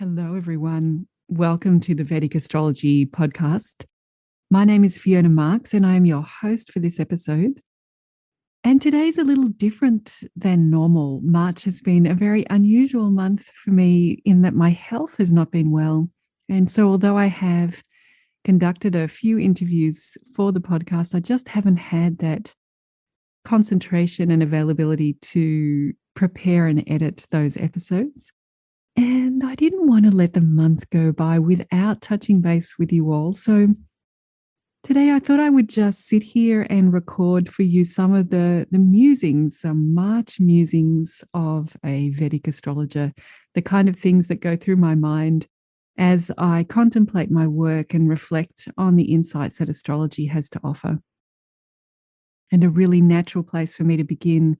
Hello, everyone. Welcome to the Vedic Astrology podcast. My name is Fiona Marks, and I am your host for this episode. And today's a little different than normal. March has been a very unusual month for me in that my health has not been well. And so, although I have conducted a few interviews for the podcast, I just haven't had that concentration and availability to prepare and edit those episodes. And I didn't want to let the month go by without touching base with you all. So today I thought I would just sit here and record for you some of the musings, some March musings of a Vedic astrologer, the kind of things that go through my mind as I contemplate my work and reflect on the insights that astrology has to offer. And a really natural place for me to begin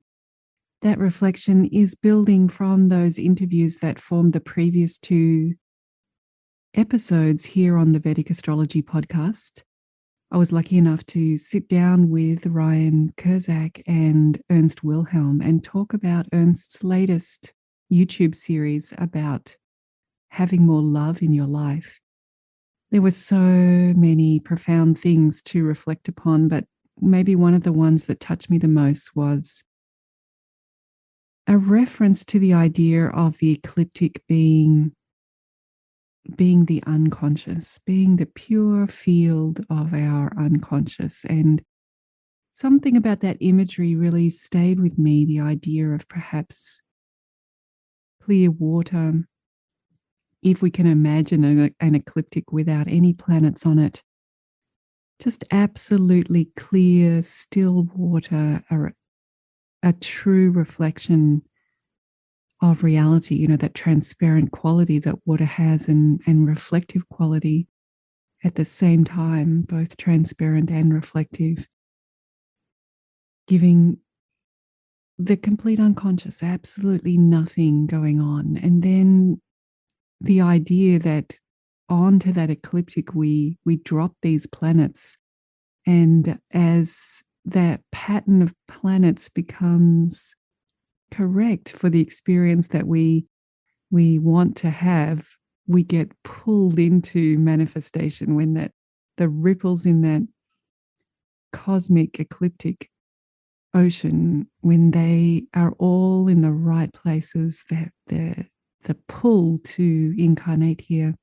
that reflection is building from those interviews that formed the previous two episodes here on the Vedic Astrology podcast. I was lucky enough to sit down with Ryan Kurzak and Ernst Wilhelm and talk about Ernst's latest YouTube series about having more love in your life. There were so many profound things to reflect upon, but maybe one of the ones that touched me the most was a reference to the idea of the ecliptic being the unconscious, being the pure field of our unconscious. And something about that imagery really stayed with me, the idea of perhaps clear water, if we can imagine an ecliptic without any planets on it, just absolutely clear, still water, a true reflection of reality, that transparent quality that water has and reflective quality at the same time, both transparent and reflective, giving the complete unconscious, absolutely nothing going on. And then the idea that onto that ecliptic we drop these planets, and as that pattern of planets becomes correct for the experience that we want to have, we get pulled into manifestation when the ripples in that cosmic ecliptic ocean, when they are all in the right places, the pull to incarnate here,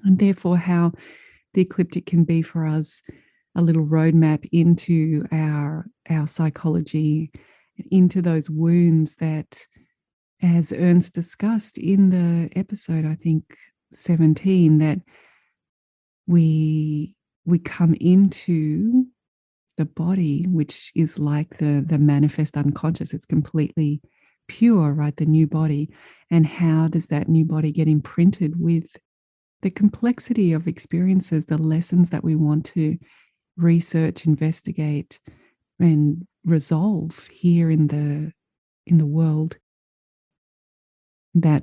and therefore how the ecliptic can be for us a little roadmap into our psychology, into those wounds that, as Ernst discussed in the episode, I think 17, that we come into the body, which is like the manifest unconscious. It's completely pure, right? The new body. And how does that new body get imprinted with the complexity of experiences, the lessons that we want to research, investigate, and resolve here in the world? That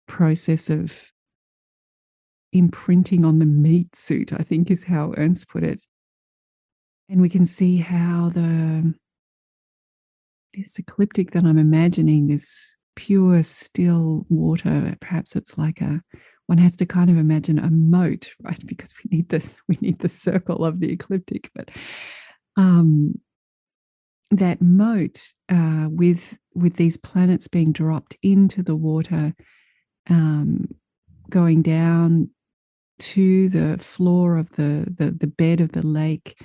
process of imprinting on the meat suit, I think, is how Ernst put it. And we can see how this ecliptic that I'm imagining, this pure, still water, perhaps it's like one has to kind of imagine a moat, right? Because we need the circle of the ecliptic, but that moat with these planets being dropped into the water, going down to the floor of the bed of the lake,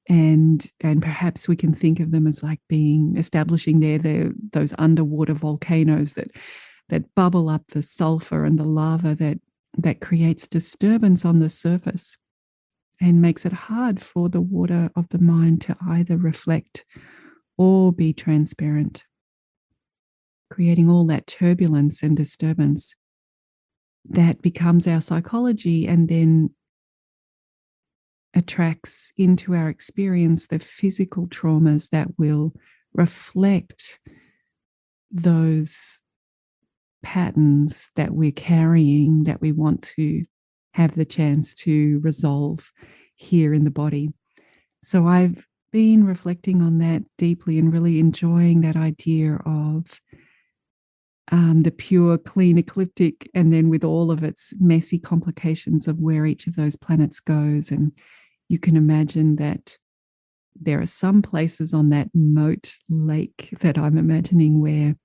and perhaps we can think of them as like establishing those underwater volcanoes that bubble up the sulfur and the lava that creates disturbance on the surface and makes it hard for the water of the mind to either reflect or be transparent, creating all that turbulence and disturbance that becomes our psychology and then attracts into our experience the physical traumas that will reflect those patterns that we're carrying, that we want to have the chance to resolve here in the body. So I've been reflecting on that deeply and really enjoying that idea of the pure, clean ecliptic, and then with all of its messy complications of where each of those planets goes. And you can imagine that there are some places on that moat lake that I'm imagining where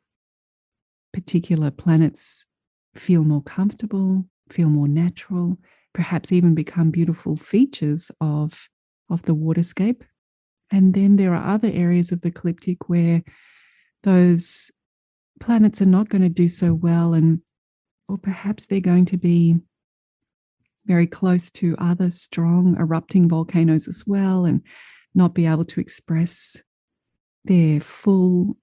particular planets feel more comfortable, feel more natural, perhaps even become beautiful features of the waterscape. And then there are other areas of the ecliptic where those planets are not going to do so well, or perhaps they're going to be very close to other strong erupting volcanoes as well, and not be able to express their full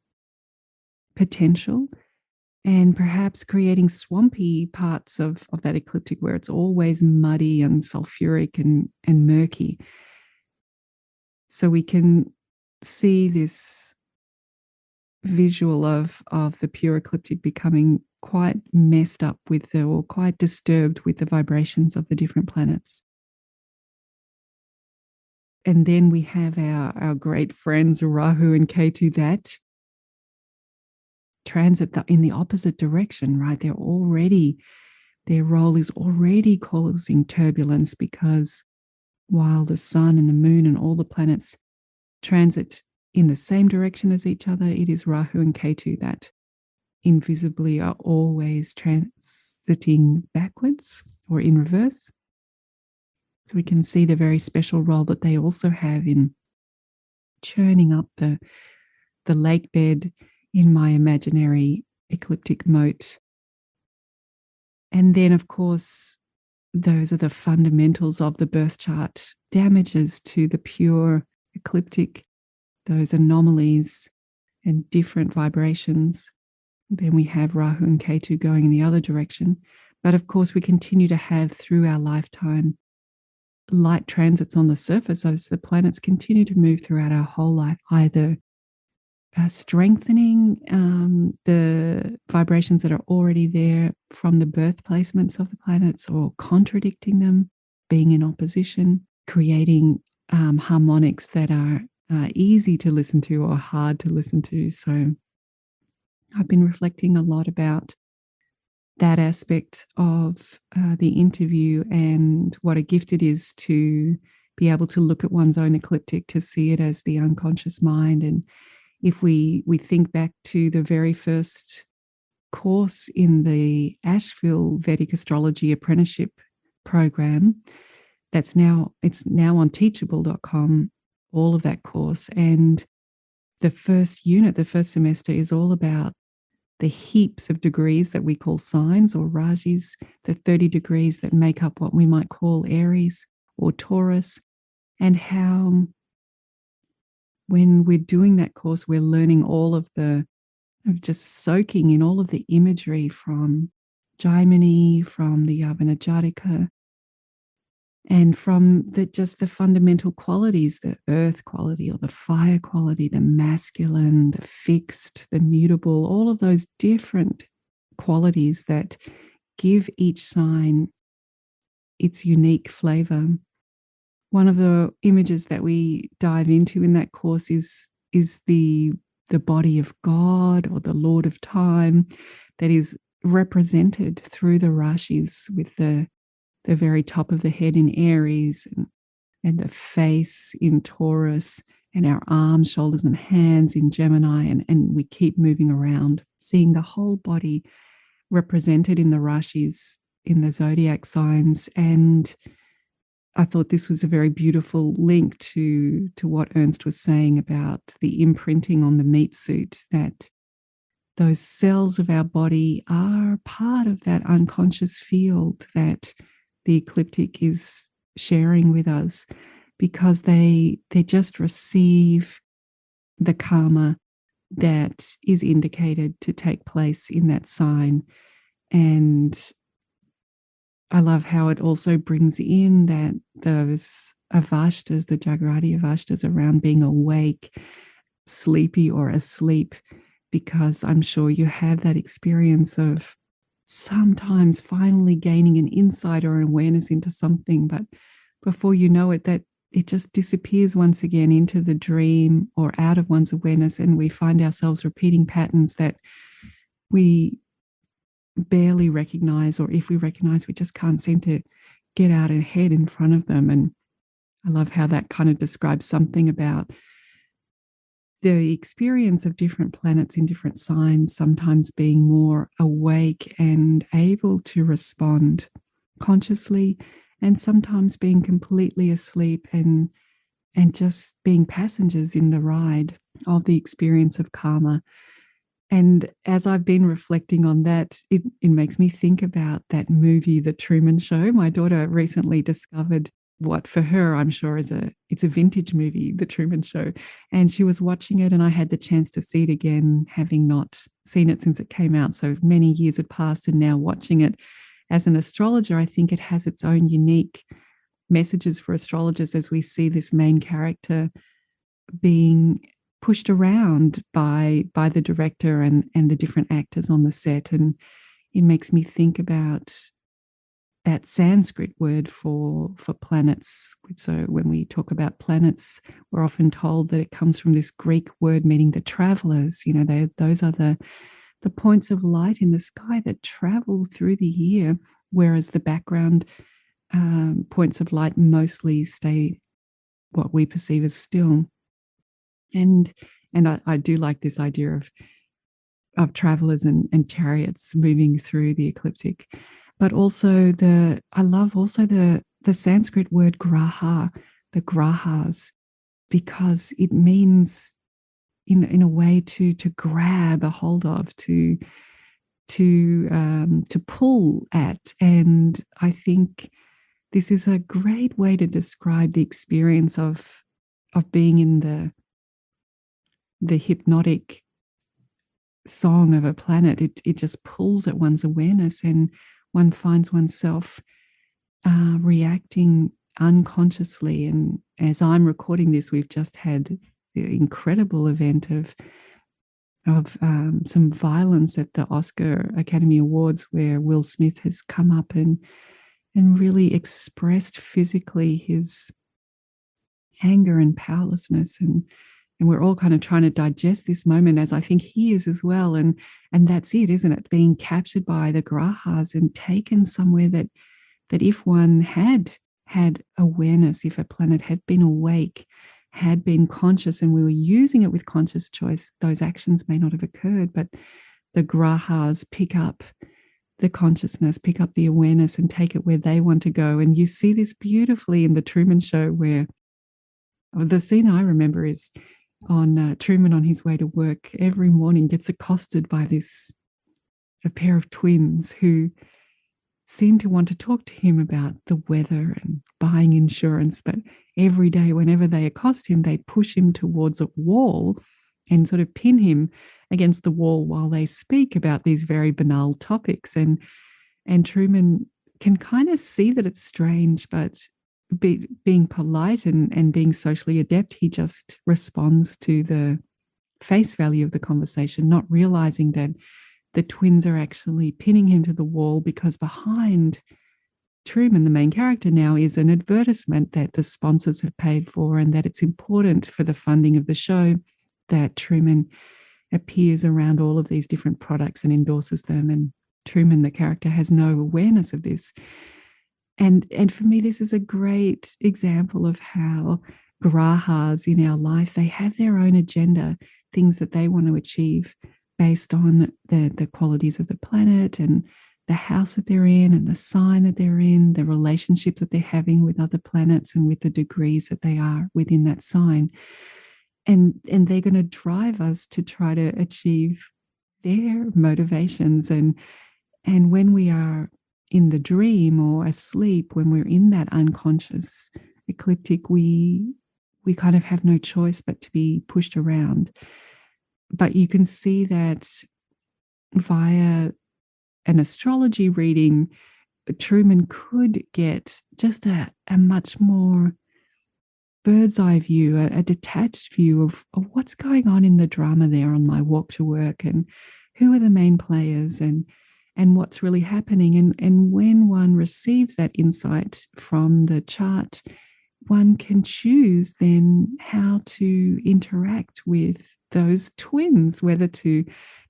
potential, and perhaps creating swampy parts of that ecliptic where it's always muddy and sulfuric and murky. So we can see this visual of the pure ecliptic becoming quite messed up or quite disturbed with the vibrations of the different planets. And then we have our great friends Rahu and Ketu that transit in the opposite direction, right? Their role is already causing turbulence, because while the sun and the moon and all the planets transit in the same direction as each other, it is Rahu and Ketu that invisibly are always transiting backwards or in reverse. So we can see the very special role that they also have in churning up the lake bed in my imaginary ecliptic moat. And then, of course, those are the fundamentals of the birth chart. Damages to the pure ecliptic, those anomalies and different vibrations. Then we have Rahu and Ketu going in the other direction. But of course, we continue to have through our lifetime light transits on the surface as the planets continue to move throughout our whole life, either strengthening the vibrations that are already there from the birth placements of the planets, or contradicting them, being in opposition, creating harmonics that are easy to listen to or hard to listen to. So I've been reflecting a lot about that aspect of the interview, and what a gift it is to be able to look at one's own ecliptic, to see it as the unconscious mind. And if we think back to the very first course in the Asheville Vedic Astrology apprenticeship program, it's now on teachable.com, all of that course. And the first unit, the first semester, is all about the heaps of degrees that we call signs or rajis, the 30 degrees that make up what we might call Aries or Taurus, and how when we're doing that course, we're learning all of just soaking in all of the imagery from Jaimini, from the Yavanajataka, and from the fundamental qualities, the earth quality or the fire quality, the masculine, the fixed, the mutable, all of those different qualities that give each sign its unique flavor. One of the images that we dive into in that course is the body of God, or the Lord of Time, that is represented through the rashis, with the very top of the head in Aries, and the face in Taurus, and our arms, shoulders, and hands in Gemini. And we keep moving around, seeing the whole body represented in the rashis, in the zodiac signs. And I thought this was a very beautiful link to what Ernst was saying about the imprinting on the meat suit, that those cells of our body are part of that unconscious field that the ecliptic is sharing with us, because they just receive the karma that is indicated to take place in that sign. And I love how it also brings in that those avashtas, the Jagrati avashtas, around being awake, sleepy, or asleep, because I'm sure you have that experience of sometimes finally gaining an insight or an awareness into something, but before you know it, that it just disappears once again into the dream or out of one's awareness, and we find ourselves repeating patterns that we barely recognize, or if we recognize, we just can't seem to get out ahead in front of them. And I love how that kind of describes something about the experience of different planets in different signs, sometimes being more awake and able to respond consciously, and sometimes being completely asleep and just being passengers in the ride of the experience of karma. And as I've been reflecting on that, it makes me think about that movie, The Truman Show. My daughter recently discovered what for her, I'm sure, it's a vintage movie, The Truman Show. And she was watching it, and I had the chance to see it again, having not seen it since it came out. So many years had passed, and now watching it as an astrologer, I think it has its own unique messages for astrologers as we see this main character being pushed around by the director and the different actors on the set. And it makes me think about that Sanskrit word for planets. So when we talk about planets, we're often told that it comes from this Greek word meaning the travelers. You know, those are the points of light in the sky that travel through the year, whereas the background points of light mostly stay what we perceive as still. And I do like this idea of travelers and chariots moving through the ecliptic. But also I love also the Sanskrit word graha, the grahas, because it means in a way to grab a hold of, to pull at. And I think this is a great way to describe the experience of being in the hypnotic song of a planet. It just pulls at one's awareness, and one finds oneself reacting unconsciously. And as I'm recording this, we've just had the incredible event of some violence at the Oscar Academy Awards, where Will Smith has come up and really expressed physically his anger and powerlessness. And we're all kind of trying to digest this moment, as I think he is as well. And that's it, isn't it? Being captured by the grahas and taken somewhere that if one had awareness, if a planet had been awake, had been conscious, and we were using it with conscious choice, those actions may not have occurred. But the grahas pick up the consciousness, pick up the awareness, and take it where they want to go. And you see this beautifully in The Truman Show, where the scene I remember is on Truman on his way to work every morning gets accosted by a pair of twins who seem to want to talk to him about the weather and buying insurance. But every day, whenever they accost him, they push him towards a wall and sort of pin him against the wall while they speak about these very banal topics. And Truman can kind of see that it's strange, but being polite and being socially adept, he just responds to the face value of the conversation, not realizing that the twins are actually pinning him to the wall, because behind Truman, the main character now, is an advertisement that the sponsors have paid for, and that it's important for the funding of the show that Truman appears around all of these different products and endorses them. And Truman, the character, has no awareness of this. And for me, this is a great example of how grahas in our life, they have their own agenda, things that they want to achieve based on the qualities of the planet and the house that they're in and the sign that they're in, the relationship that they're having with other planets and with the degrees that they are within that sign. And they're going to drive us to try to achieve their motivations. And when we are in the dream or asleep, when we're in that unconscious ecliptic, we kind of have no choice but to be pushed around. But you can see that via an astrology reading, Truman could get just a much more bird's eye view, a detached view of what's going on in the drama there on my walk to work, and who are the main players, and what's really happening. And when one receives that insight from the chart, one can choose then how to interact with those twins, whether to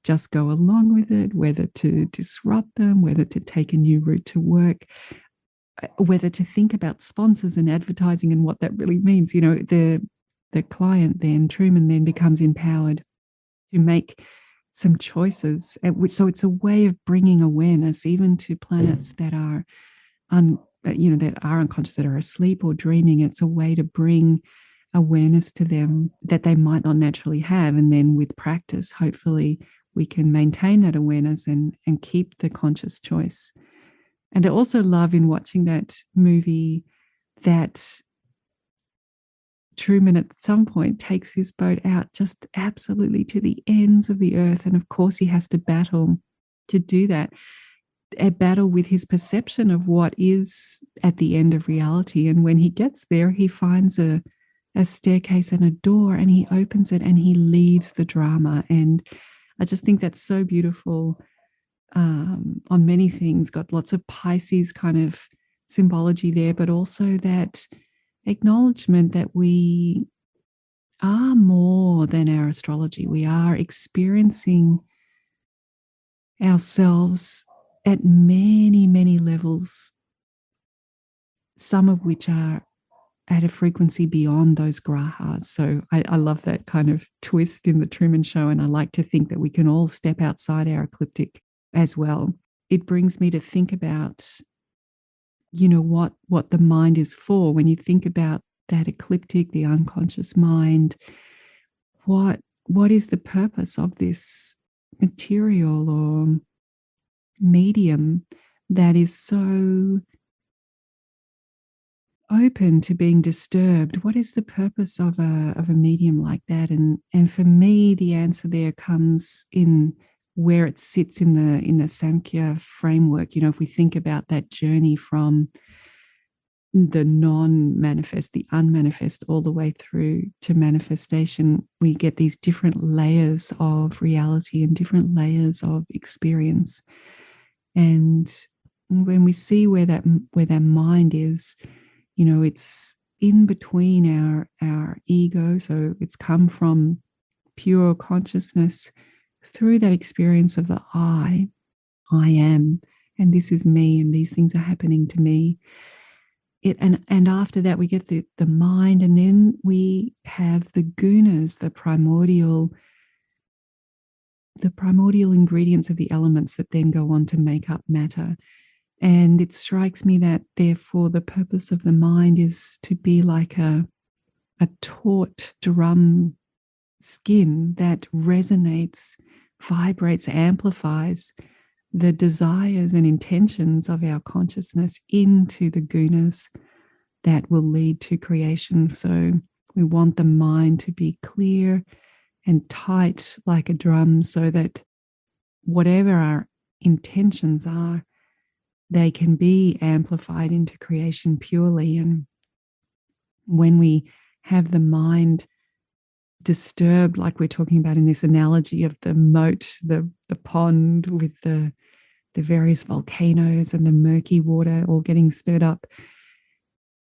just go along with it, whether to disrupt them, whether to take a new route to work, whether to think about sponsors and advertising and what that really means. The client then, Truman, then becomes empowered to make some choices. So it's a way of bringing awareness even to planets that are that are unconscious, that are asleep or dreaming. It's a way to bring awareness to them that they might not naturally have. And then with practice, hopefully we can maintain that awareness and keep the conscious choice. And I also love in watching that movie that Truman at some point takes his boat out just absolutely to the ends of the earth. And of course, he has to battle to do that, a battle with his perception of what is at the end of reality. And when he gets there, he finds a staircase and a door, and he opens it and he leaves the drama. And I just think that's so beautiful on many things. Got lots of Pisces kind of symbology there, but also that acknowledgement that we are more than our astrology. We are experiencing ourselves at many, many levels, some of which are at a frequency beyond those grahas. So I love that kind of twist in the Truman Show, and I like to think that we can all step outside our ecliptic as well. It brings me to think about, what the mind is for. When you think about that ecliptic, the unconscious mind, what is the purpose of this material or medium that is so open to being disturbed? What is the purpose of a medium like that? And for me, the answer there comes in where it sits in the Samkhya framework. If we think about that journey from the non-manifest, the unmanifest, all the way through to manifestation, we get these different layers of reality and different layers of experience. And when we see where that mind is, it's in between our ego. So it's come from pure consciousness through that experience of the I am, and this is me, and these things are happening to me. And after that, we get the mind, and then we have the gunas, the primordial ingredients of the elements that then go on to make up matter. And it strikes me that, therefore, the purpose of the mind is to be like a taut drum skin that resonates, vibrates, amplifies the desires and intentions of our consciousness into the gunas that will lead to creation. So we want the mind to be clear and tight like a drum, so that whatever our intentions are, they can be amplified into creation purely. And when we have the mind disturbed, like we're talking about in this analogy of the moat, the pond with the various volcanoes and the murky water all getting stirred up,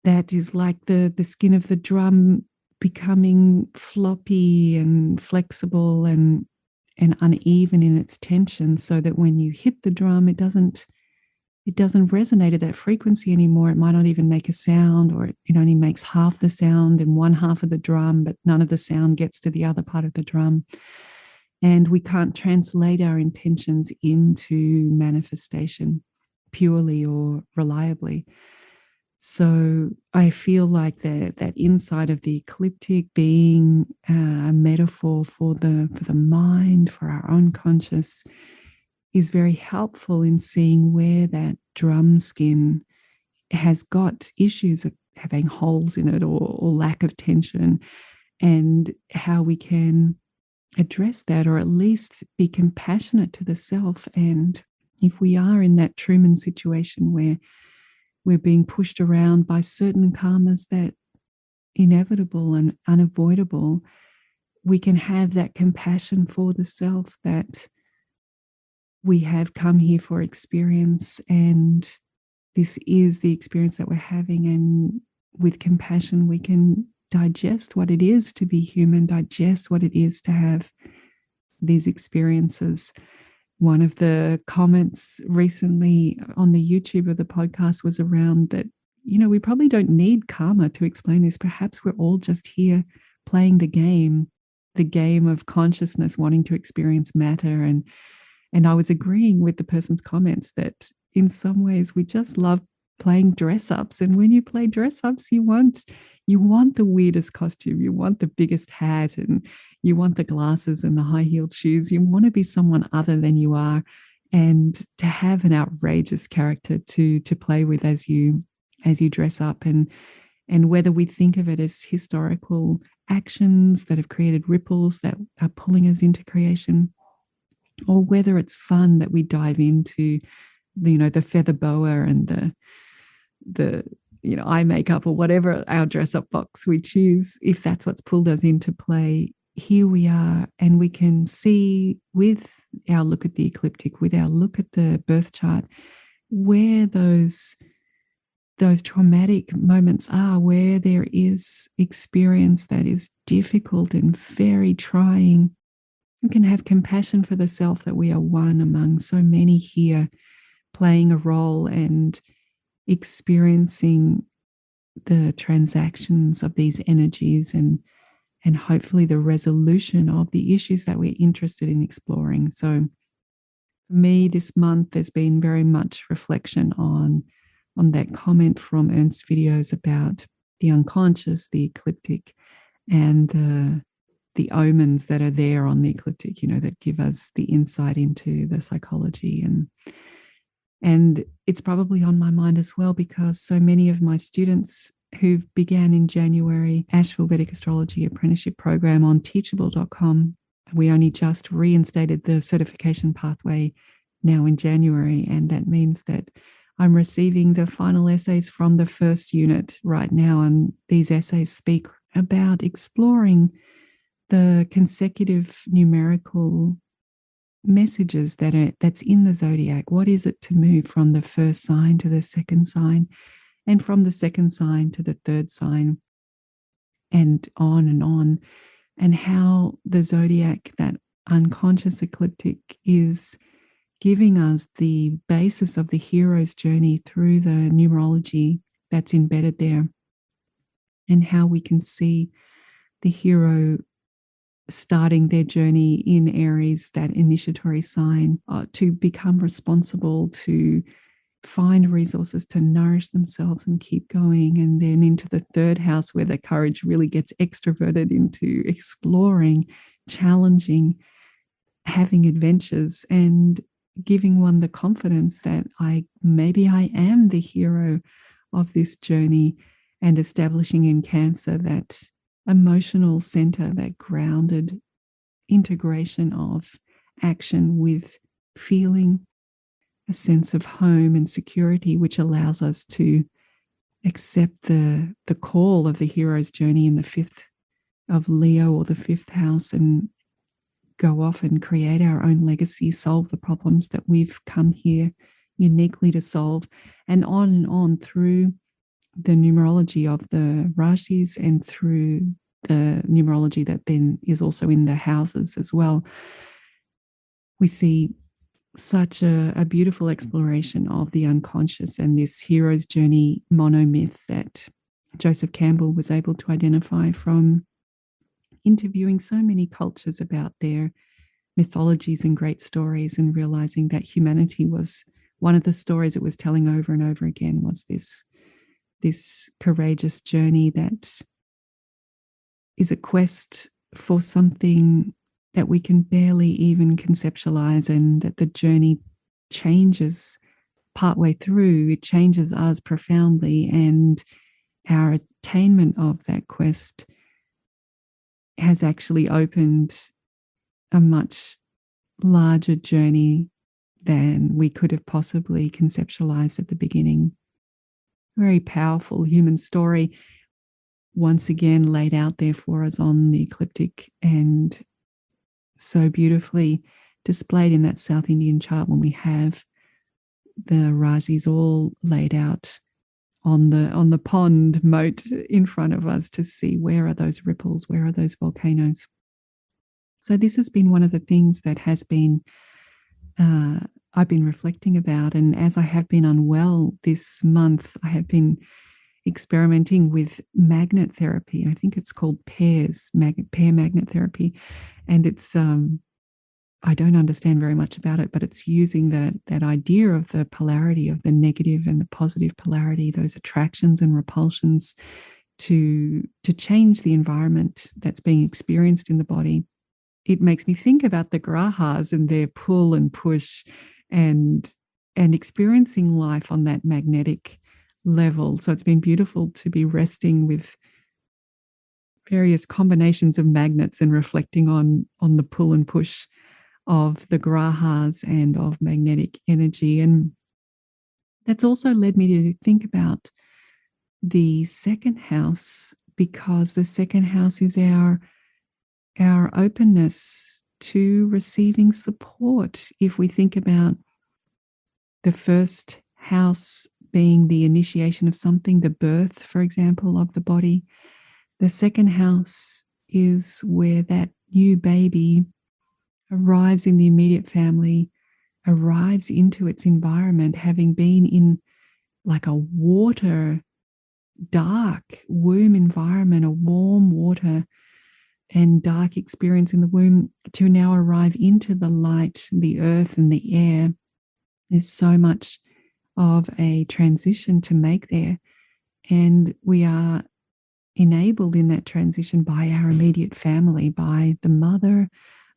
that is like the skin of the drum becoming floppy and flexible and uneven in its tension, so that when you hit the drum, it doesn't resonate at that frequency anymore. It might not even make a sound, or it only makes half the sound in one half of the drum, but none of the sound gets to the other part of the drum. And we can't translate our intentions into manifestation purely or reliably. So I feel like that inside of the ecliptic being a metaphor for the mind, for our unconscious, is very helpful in seeing where that drum skin has got issues of having holes in it or lack of tension, and how we can address that, or at least be compassionate to the self. And if we are in that Truman situation where we're being pushed around by certain karmas that inevitable and unavoidable, we can have that compassion for the self, that we have come here for experience, and this is the experience that we're having. And with compassion, we can digest what it is to be human, digest what it is to have these experiences. One of the comments recently on the YouTube of the podcast was around that, we probably don't need karma to explain this. Perhaps we're all just here playing the game of consciousness, wanting to experience matter. And I was agreeing with the person's comments that in some ways we just love playing dress ups. And when you play dress ups, you want the weirdest costume, you want the biggest hat, and you want the glasses and the high-heeled shoes. You want to be someone other than you are, and to have an outrageous character to play with as you dress up. And whether we think of it as historical actions that have created ripples that are pulling us into creation, or whether it's fun that we dive into the feather boa and the eye makeup, or whatever our dress up box we choose, if that's what's pulled us into play, here we are, and we can see with our look at the ecliptic, with our look at the birth chart, where those traumatic moments are, where there is experience that is difficult and very trying. We can have compassion for the self, that we are one among so many here, playing a role and experiencing the transactions of these energies, and hopefully the resolution of the issues that we're interested in exploring. So for me, this month, there's been very much reflection on that comment from Ernst's videos about the unconscious, the ecliptic, and the omens that are there on the ecliptic, that give us the insight into the psychology. And it's probably on my mind as well, because so many of my students who began in January Asheville Vedic Astrology Apprenticeship Program on teachable.com, we only just reinstated the certification pathway now in January. And that means that I'm receiving the final essays from the first unit right now. And these essays speak about exploring the consecutive numerical messages that's in the zodiac. What is it to move from the first sign to the second sign, and from the second sign to the third sign, and on, and how the zodiac, that unconscious ecliptic, is giving us the basis of the hero's journey through the numerology that's embedded there, and how we can see the hero starting their journey in Aries, that initiatory sign, to become responsible, to find resources to nourish themselves and keep going. And then into the third house, where the courage really gets extroverted into exploring, challenging, having adventures, and giving one the confidence that maybe I am the hero of this journey, and establishing in Cancer that emotional center, that grounded integration of action with feeling, a sense of home and security, which allows us to accept the call of the hero's journey in the fifth of Leo, or the fifth house, and go off and create our own legacy, solve the problems that we've come here uniquely to solve, and on through the numerology of the Rashis, and through the numerology that then is also in the houses as well. We see such a beautiful exploration of the unconscious and this hero's journey monomyth that Joseph Campbell was able to identify from interviewing so many cultures about their mythologies and great stories, and realizing that humanity was one of the stories it was telling over and over again, was this courageous journey that is a quest for something that we can barely even conceptualize, and that the journey changes partway through. It changes us profoundly, and our attainment of that quest has actually opened a much larger journey than we could have possibly conceptualized at the beginning. Very powerful human story, once again laid out there for us on the ecliptic, and so beautifully displayed in that South Indian chart, when we have the Rajis all laid out on the pond moat in front of us, to see where are those ripples, where are those volcanoes. So this has been one of the things that has been I've been reflecting about. And as I have been unwell this month, I have been experimenting with magnet therapy. I think it's called pair magnet therapy. And it's I don't understand very much about it, but it's using that idea of the polarity of the negative and the positive polarity, those attractions and repulsions, to change the environment that's being experienced in the body. It makes me think about the grahas and their pull and push, and experiencing life on that magnetic level. So it's been beautiful to be resting with various combinations of magnets and reflecting on the pull and push of the grahas and of magnetic energy. And that's also led me to think about the second house, because the second house is our openness to receiving support. If we think about the first house being the initiation of something, the birth, for example, of the body, the second house is where that new baby arrives in the immediate family, arrives into its environment, having been in like a water, dark womb environment, a warm water and dark experience in the womb, to now arrive into the light, the earth and the air. There's so much of a transition to make there. And we are enabled in that transition by our immediate family, by the mother,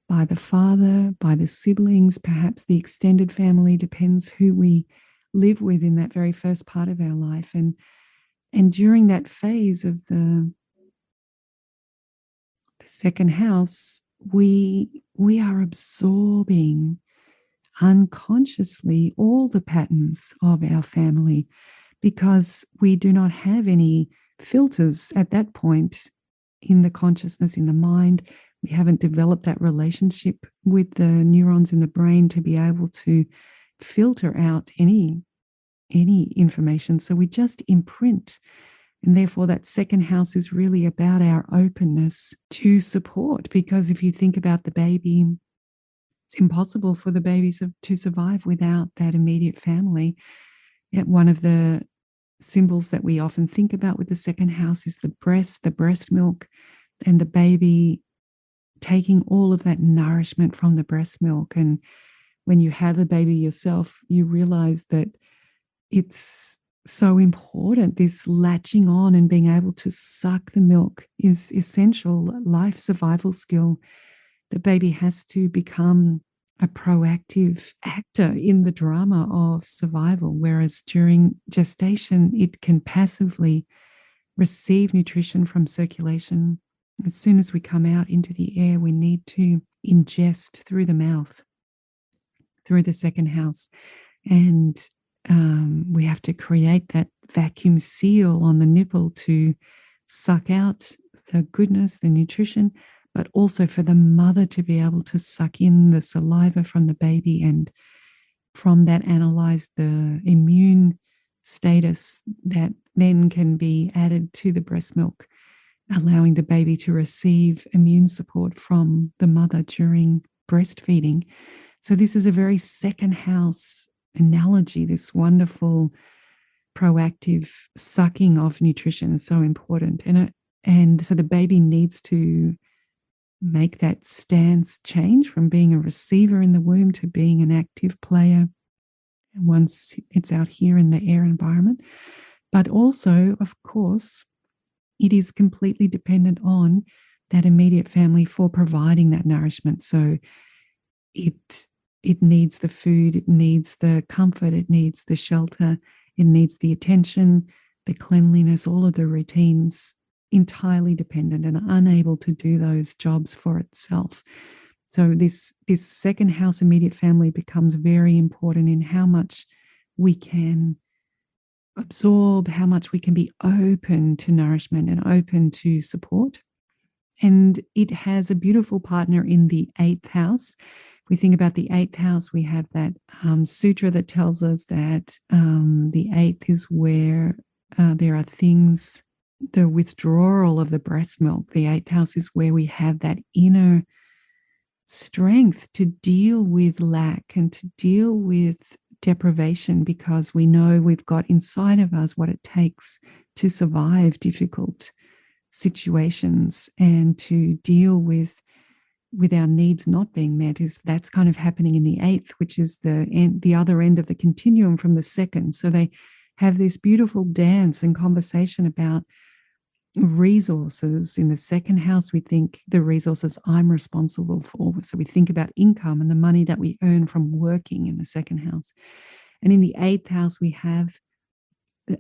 by the father, by the siblings, perhaps the extended family, depends who we live with in that very first part of our life. And during that phase of the second house, we are absorbing unconsciously all the patterns of our family, because we do not have any filters at that point in the consciousness, in the mind. We haven't developed that relationship with the neurons in the brain to be able to filter out any information. So we just imprint. And therefore, that second house is really about our openness to support. Because if you think about the baby, it's impossible for the babies to survive without that immediate family. Yet one of the symbols that we often think about with the second house is the breast milk, and the baby taking all of that nourishment from the breast milk. And when you have a baby yourself, you realize that it's so important. This latching on and being able to suck the milk is essential life survival skill. The baby has to become a proactive actor in the drama of survival, whereas during gestation, it can passively receive nutrition from circulation. As soon as we come out into the air, we need to ingest through the mouth, through the second house. And we have to create that vacuum seal on the nipple to suck out the goodness, the nutrition, but also for the mother to be able to suck in the saliva from the baby, and from that analyze the immune status that then can be added to the breast milk, allowing the baby to receive immune support from the mother during breastfeeding. So this is a very second house analogy. This wonderful proactive sucking of nutrition is so important. And so the baby needs to make that stance change from being a receiver in the womb to being an active player once it's out here in the air environment. But also, of course, it is completely dependent on that immediate family for providing that nourishment. So it needs the food, it needs the comfort, it needs the shelter, it needs the attention, the cleanliness, all of the routines, entirely dependent and unable to do those jobs for itself. So this second house immediate family becomes very important in how much we can absorb, how much we can be open to nourishment and open to support. And it has a beautiful partner in the 8th house. If we think about the 8th house, we have that sutra that tells us that the 8th is where there are things, the withdrawal of the breast milk. The 8th house is where we have that inner strength to deal with lack and to deal with deprivation, because we know we've got inside of us what it takes to survive difficult situations and to deal with our needs not being met. That's kind of happening in the eighth, which is the other end of the continuum from the second. So they have this beautiful dance and conversation about resources. In the second house, we think the resources I'm responsible for. So we think about income and the money that we earn from working in the second house. And in the eighth house, we have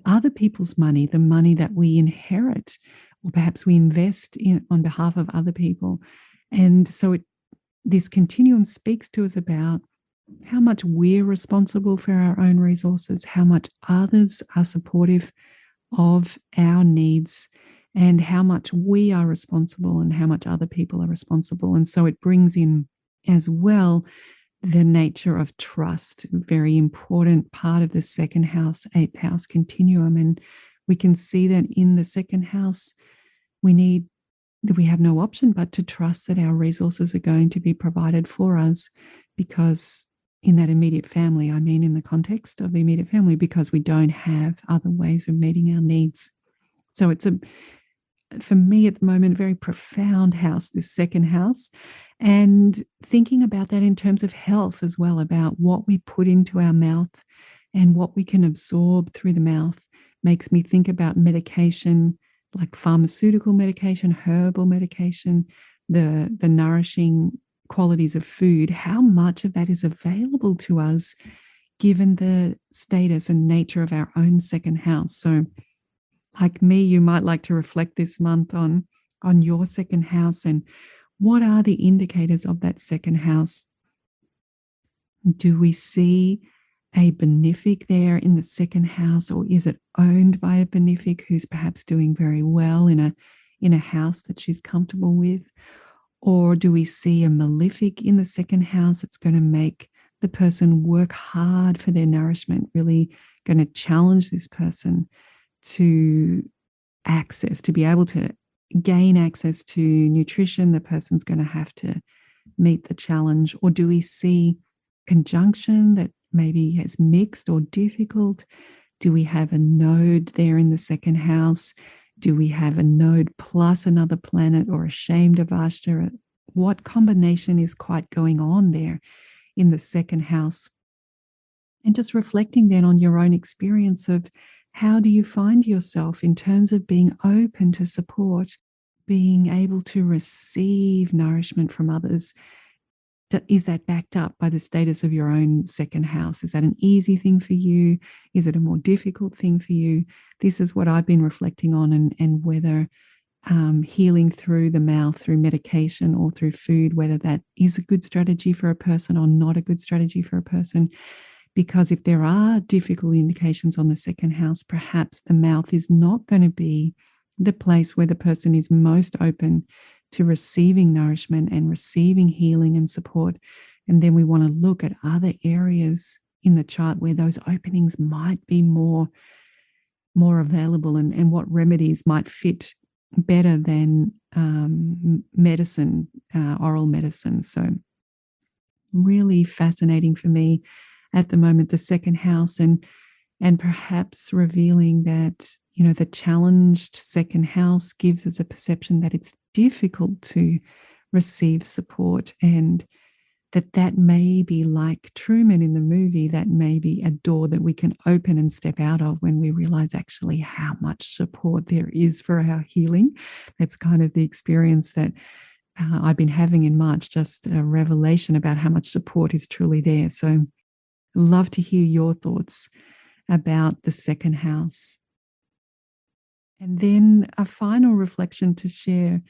other people's money, the money that we inherit, or perhaps we invest in on behalf of other people. And so this continuum speaks to us about how much we're responsible for our own resources, how much others are supportive of our needs, and how much we are responsible and how much other people are responsible. And so it brings in as well the nature of trust, a very important part of the second house, eighth house continuum. And we can see that in the second house, we have no option but to trust that our resources are going to be provided for us, because in that immediate family, I mean in the context of the immediate family, because we don't have other ways of meeting our needs. So it's for me at the moment, a very profound house, this second house, and thinking about that in terms of health as well, about what we put into our mouth and what we can absorb through the mouth, makes me think about medication, like pharmaceutical medication, herbal medication, the nourishing qualities of food, how much of that is available to us given the status and nature of our own second house. So like me, you might like to reflect this month on your second house and what are the indicators of that second house. Do we see a benefic there in the second house, or is it owned by a benefic who's perhaps doing very well in a house that she's comfortable with? Or do we see a malefic in the second house? It's going to make the person work hard for their nourishment, really going to challenge this person to be able to gain access to nutrition. The person's going to have to meet the challenge. Or do we see conjunction that maybe is mixed or difficult? Do we have a node there in the second house? Do we have a node plus another planet or a shame devashta? What combination is quite going on there in the second house? And just reflecting then on your own experience of how do you find yourself in terms of being open to support, being able to receive nourishment from others? Is that backed up by the status of your own second house? Is that an easy thing for you? Is it a more difficult thing for you? This is what I've been reflecting on, and whether healing through the mouth, through medication or through food, whether that is a good strategy for a person or not a good strategy for a person. Because if there are difficult indications on the second house, perhaps the mouth is not going to be the place where the person is most open to receiving nourishment and receiving healing and support. And then we want to look at other areas in the chart where those openings might be more available, and what remedies might fit better than medicine, oral medicine. So really fascinating for me at the moment, the second house, and perhaps revealing that, the challenged second house gives us a perception that it's difficult to receive support, and that may be like Truman in the movie, that may be a door that we can open and step out of when we realize actually how much support there is for our healing. That's kind of the experience that I've been having in March, just a revelation about how much support is truly there. So love to hear your thoughts about the second house. And then a final reflection to share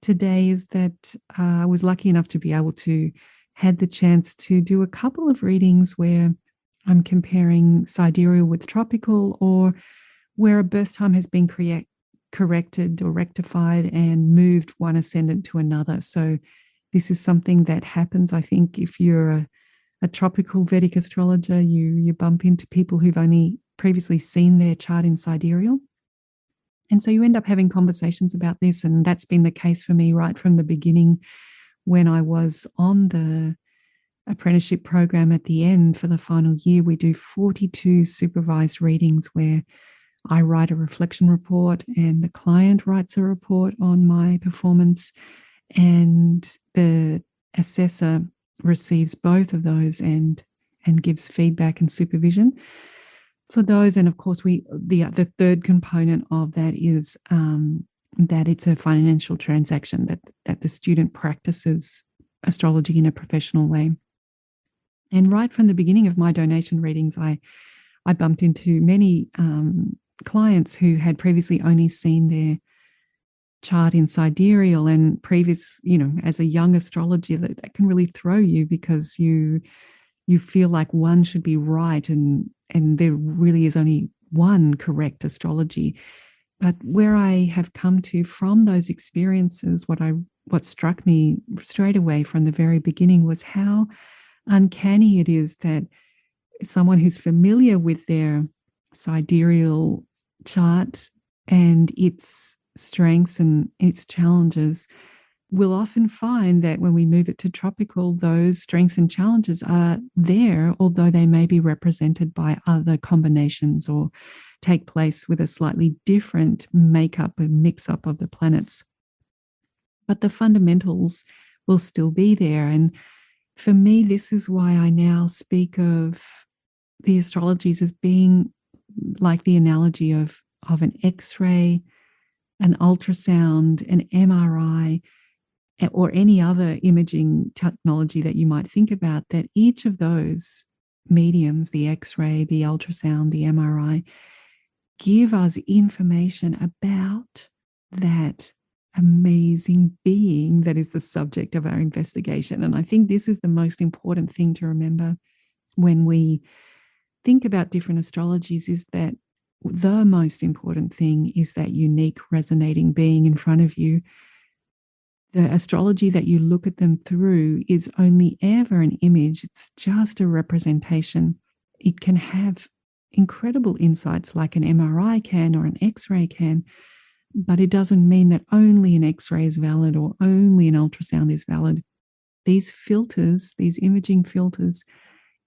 today is that I was lucky enough to be able to had the chance to do a couple of readings where I'm comparing sidereal with tropical, or where a birth time has been corrected or rectified and moved one ascendant to another. So this is something that happens, I think, if you're a tropical Vedic astrologer, you bump into people who've only previously seen their chart in sidereal. And so you end up having conversations about this, and that's been the case for me right from the beginning, when I was on the apprenticeship program at the end for the final year, we do 42 supervised readings where I write a reflection report and the client writes a report on my performance, and the assessor receives both of those and gives feedback and supervision for those. And of course, the third component of that is that it's a financial transaction, that the student practices astrology in a professional way. And right from the beginning of my donation readings, I bumped into many clients who had previously only seen their chart in sidereal, and previous, as a young astrologer, that can really throw you, because you feel like one should be right, and there really is only one correct astrology. But where I have come to from those experiences, what struck me straight away from the very beginning was how uncanny it is that someone who's familiar with their sidereal chart and its strengths and its challenges will often find that when we move it to tropical, those strengths and challenges are there, although they may be represented by other combinations or take place with a slightly different makeup and mix-up of the planets. But the fundamentals will still be there. And for me, this is why I now speak of the astrologies as being like the analogy of an X-ray, an ultrasound, an MRI, or any other imaging technology that you might think about, that each of those mediums, the X-ray, the ultrasound, the MRI, give us information about that amazing being that is the subject of our investigation. And I think this is the most important thing to remember when we think about different astrologies, is that the most important thing is that unique resonating being in front of you. The astrology that you look at them through is only ever an image. It's just a representation. It can have incredible insights like an MRI can or an X-ray can, but it doesn't mean that only an X-ray is valid or only an ultrasound is valid. These filters, these imaging filters,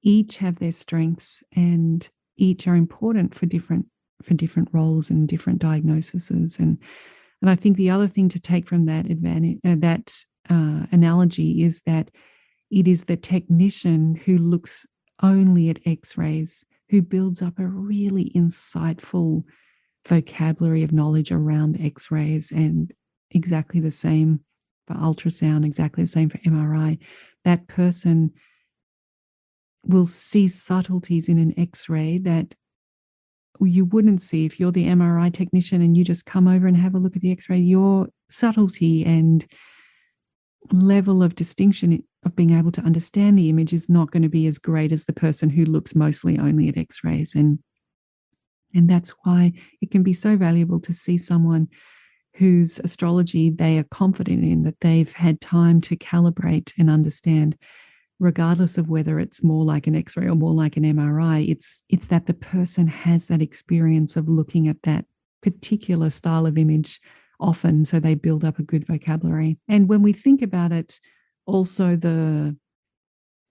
each have their strengths, and each are important for different roles and different diagnoses. And I think the other thing to take from that analogy is that it is the technician who looks only at X-rays who builds up a really insightful vocabulary of knowledge around X-rays, and exactly the same for ultrasound, exactly the same for MRI. That person will see subtleties in an X-ray that you wouldn't see if you're the MRI technician and you just come over and have a look at the X-ray. Your subtlety and level of distinction of being able to understand the image is not going to be as great as the person who looks mostly only at X-rays. And that's why it can be so valuable to see someone whose astrology they are confident in, that they've had time to calibrate and understand, regardless of whether it's more like an X-ray or more like an MRI. It's that the person has that experience of looking at that particular style of image often, so they build up a good vocabulary. And when we think about it, also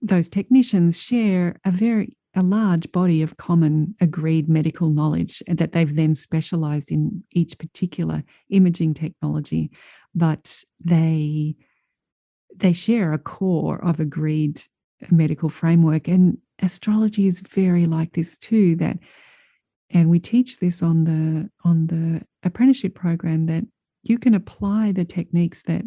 those technicians share a large body of common agreed medical knowledge that they've then specialized in each particular imaging technology, but they share a core of agreed medical framework. And astrology is very like this too, and we teach this on the apprenticeship program, that you can apply the techniques that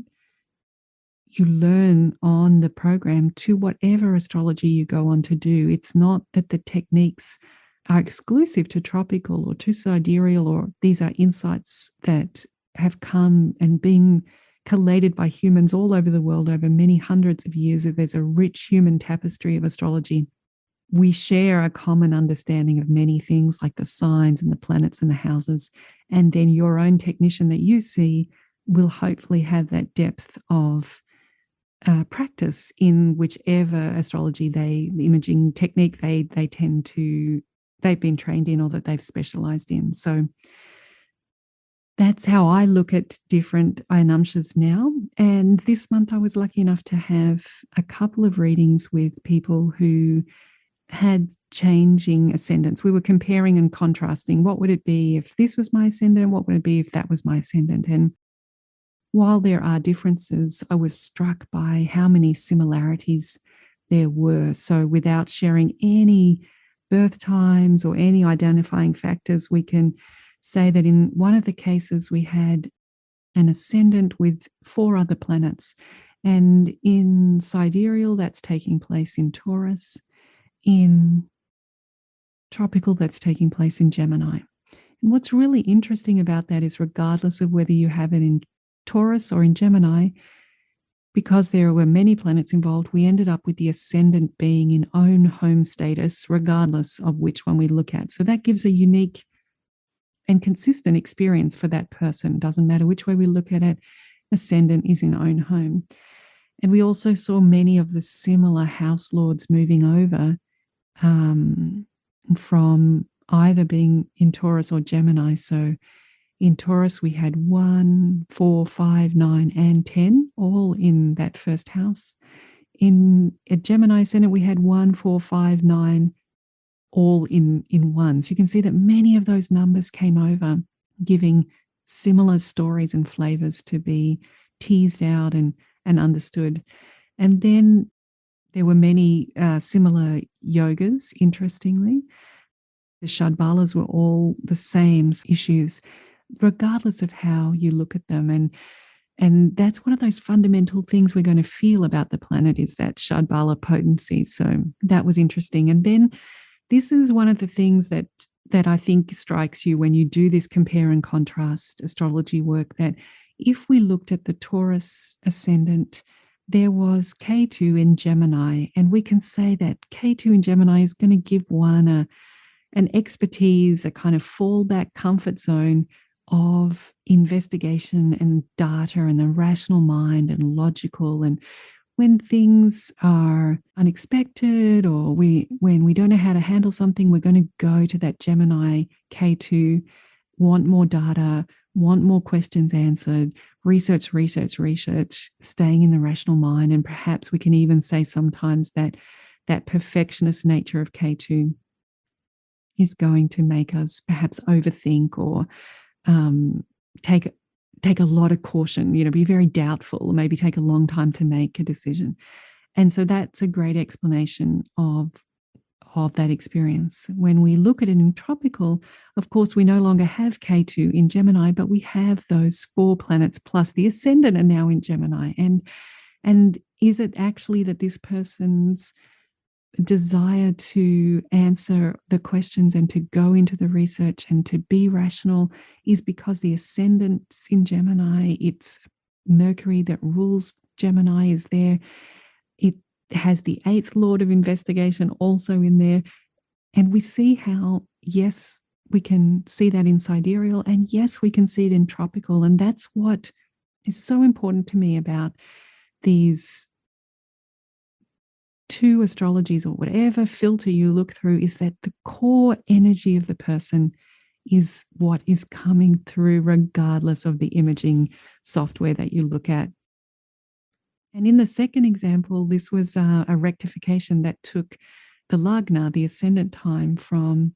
you learn on the program to whatever astrology you go on to do. It's not that the techniques are exclusive to tropical or to sidereal, or these are insights that have come and been collated by humans all over the world over many hundreds of years. There's a rich human tapestry of astrology. We share a common understanding of many things like the signs and the planets and the houses. And then your own technician that you see will hopefully have that depth of practice in whichever astrology the imaging technique they've been trained in or that they've specialized in. So That's how I look at different Ainamshas now. And this month I was lucky enough to have a couple of readings with people who had changing ascendants. We were comparing and contrasting. What would it be if this was my ascendant? What would it be if that was my ascendant? And while there are differences, I was struck by how many similarities there were. So without sharing any birth times or any identifying factors, we can say that in one of the cases we had an ascendant with 4 other planets. And in sidereal, that's taking place in Taurus. In tropical, that's taking place in Gemini. And what's really interesting about that is regardless of whether you have it in Taurus or in Gemini, because there were many planets involved, we ended up with the ascendant being in own home status, regardless of which one we look at. So that gives a unique and consistent experience for that person. Doesn't matter which way we look at it, ascendant is in own home. And we also saw many of the similar house lords moving over from either being in Taurus or Gemini. So in Taurus, we had 1, 4, 5, 9, and 10, all in that first house. In a Gemini ascendant, we had 1, 4, 5, 9, all in one. So you can see that many of those numbers came over, giving similar stories and flavors to be teased out and understood. And then there were many similar yogas, interestingly. The Shadbalas were all the same issues, regardless of how you look at them. And that's one of those fundamental things we're going to feel about the planet is that Shadbala potency. So that was interesting. And then this is one of the things that I think strikes you when you do this compare and contrast astrology work, that if we looked at the Taurus ascendant, there was K2 in Gemini, and we can say that K2 in Gemini is going to give one an expertise, a kind of fallback comfort zone of investigation and data and the rational mind and logical. And when things are unexpected or when we don't know how to handle something, we're going to go to that Gemini K2, want more data, want more questions answered, research, staying in the rational mind. And perhaps we can even say sometimes that perfectionist nature of K2 is going to make us perhaps overthink or take a lot of caution, be very doubtful, maybe take a long time to make a decision. And so that's a great explanation of that experience. When we look at it in tropical, of course, we no longer have K2 in Gemini, but we have those 4 planets plus the ascendant are now in Gemini. And is it actually that this person's desire to answer the questions and to go into the research and to be rational is because the ascendant's in Gemini, it's Mercury that rules Gemini is there. It has the 8th Lord of investigation also in there. And we see how, yes, we can see that in sidereal, and yes, we can see it in tropical. And that's what is so important to me about these 2 astrologies or whatever filter you look through, is that the core energy of the person is what is coming through regardless of the imaging software that you look at. And in the second example, this was a rectification that took the Lagna, the ascendant time, from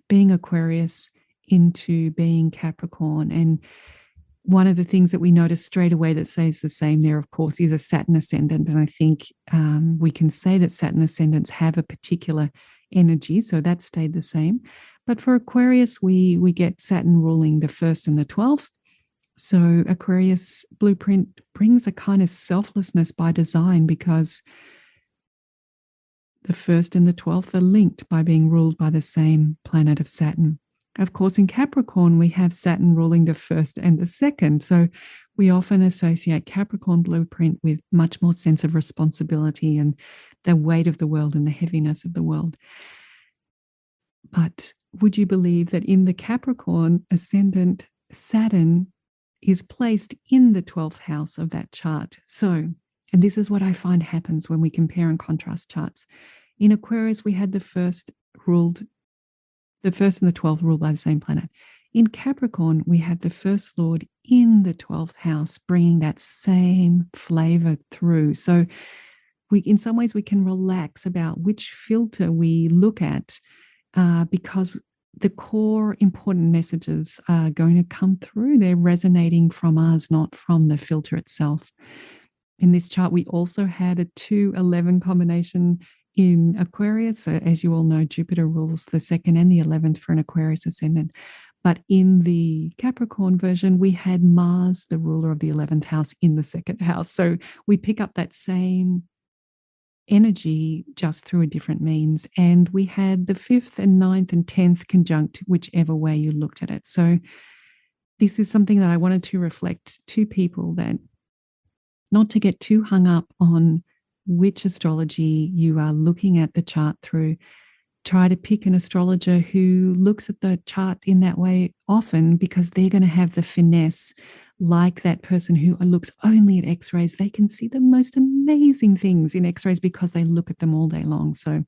being Aquarius into being Capricorn. And one of the things that we notice straight away that stays the same there, of course, is a Saturn ascendant. And I think we can say that Saturn ascendants have a particular energy, so that stayed the same. But for Aquarius, we get Saturn ruling the 1st and the 12th. So Aquarius blueprint brings a kind of selflessness by design, because the 1st and the 12th are linked by being ruled by the same planet of Saturn. Of course, in Capricorn, we have Saturn ruling the 1st and the 2nd. So we often associate Capricorn blueprint with much more sense of responsibility and the weight of the world and the heaviness of the world. But would you believe that in the Capricorn ascendant, Saturn is placed in the 12th house of that chart? So, and this is what I find happens when we compare and contrast charts. In Aquarius, we had the 1st and the 12th ruled by the same planet. in Capricorn, we have the first Lord in the 12th house, bringing that same flavor through. So in some ways, we can relax about which filter we look at because the core important messages are going to come through. They're resonating from us, not from the filter itself. In this chart, we also had a 2-11 combination in Aquarius. So as you all know, Jupiter rules the 2nd and the 11th for an Aquarius ascendant. But in the Capricorn version, we had Mars, the ruler of the 11th house, in the 2nd house. So we pick up that same energy just through a different means. And we had the 5th and 9th and 10th conjunct, whichever way you looked at it. So this is something that I wanted to reflect to people, that not to get too hung up on which astrology you are looking at the chart through. Try to pick an astrologer who looks at the chart in that way often, because they're going to have the finesse. Like that person who looks only at X-rays, they can see the most amazing things in X-rays because they look at them all day long. So,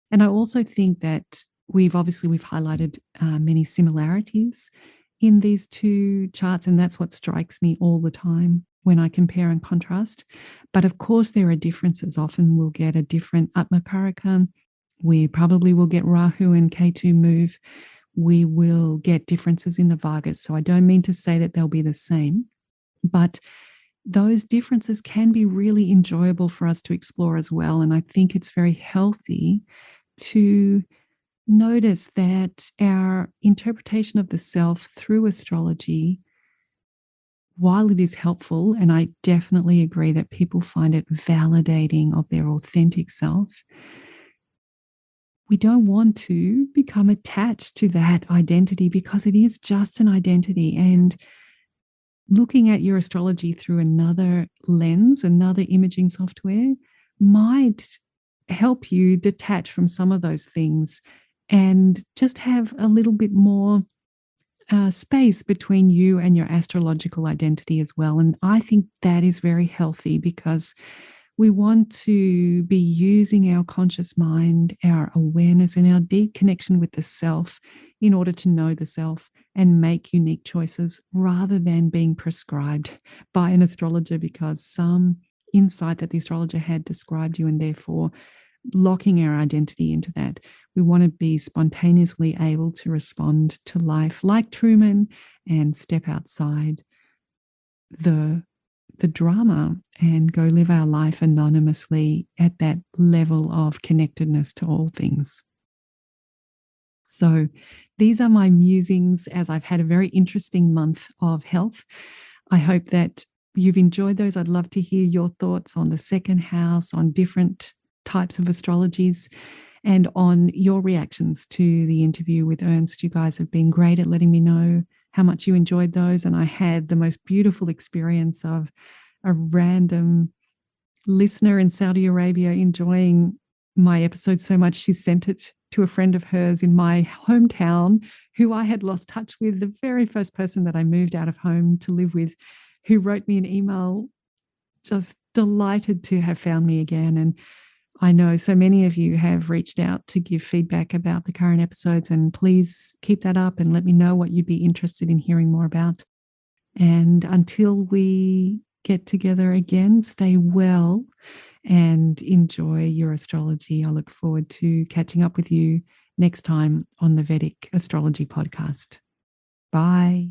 and I also think that we've highlighted many similarities in these two charts, and that's what strikes me all the time when I compare and contrast. But of course, there are differences. Often we'll get a different Atmakaraka. We probably will get Rahu and Ketu move. We will get differences in the Vargas. So I don't mean to say that they'll be the same, but those differences can be really enjoyable for us to explore as well. And I think it's very healthy to notice that our interpretation of the self through astrology, while it is helpful, and I definitely agree that people find it validating of their authentic self, we don't want to become attached to that identity, because it is just an identity. And looking at your astrology through another lens, another imaging software, might help you detach from some of those things and just have a little bit more space between you and your astrological identity as well. And I think that is very healthy, because we want to be using our conscious mind, our awareness, and our deep connection with the self in order to know the self and make unique choices, rather than being prescribed by an astrologer because some insight that the astrologer had described you, and therefore locking our identity into that. We want to be spontaneously able to respond to life like Truman and step outside the drama and go live our life anonymously at that level of connectedness to all things. So these are my musings as I've had a very interesting month of health. I hope that you've enjoyed those. I'd love to hear your thoughts on the 2nd house, on different types of astrologies, and on your reactions to the interview with Ernst. You guys have been great at letting me know how much you enjoyed those. And I had the most beautiful experience of a random listener in Saudi Arabia enjoying my episode so much, she sent it to a friend of hers in my hometown who I had lost touch with, the very first person that I moved out of home to live with, who wrote me an email just delighted to have found me again. And I know so many of you have reached out to give feedback about the current episodes, and please keep that up and let me know what you'd be interested in hearing more about. And until we get together again, stay well and enjoy your astrology. I look forward to catching up with you next time on the Vedic Astrology podcast. Bye.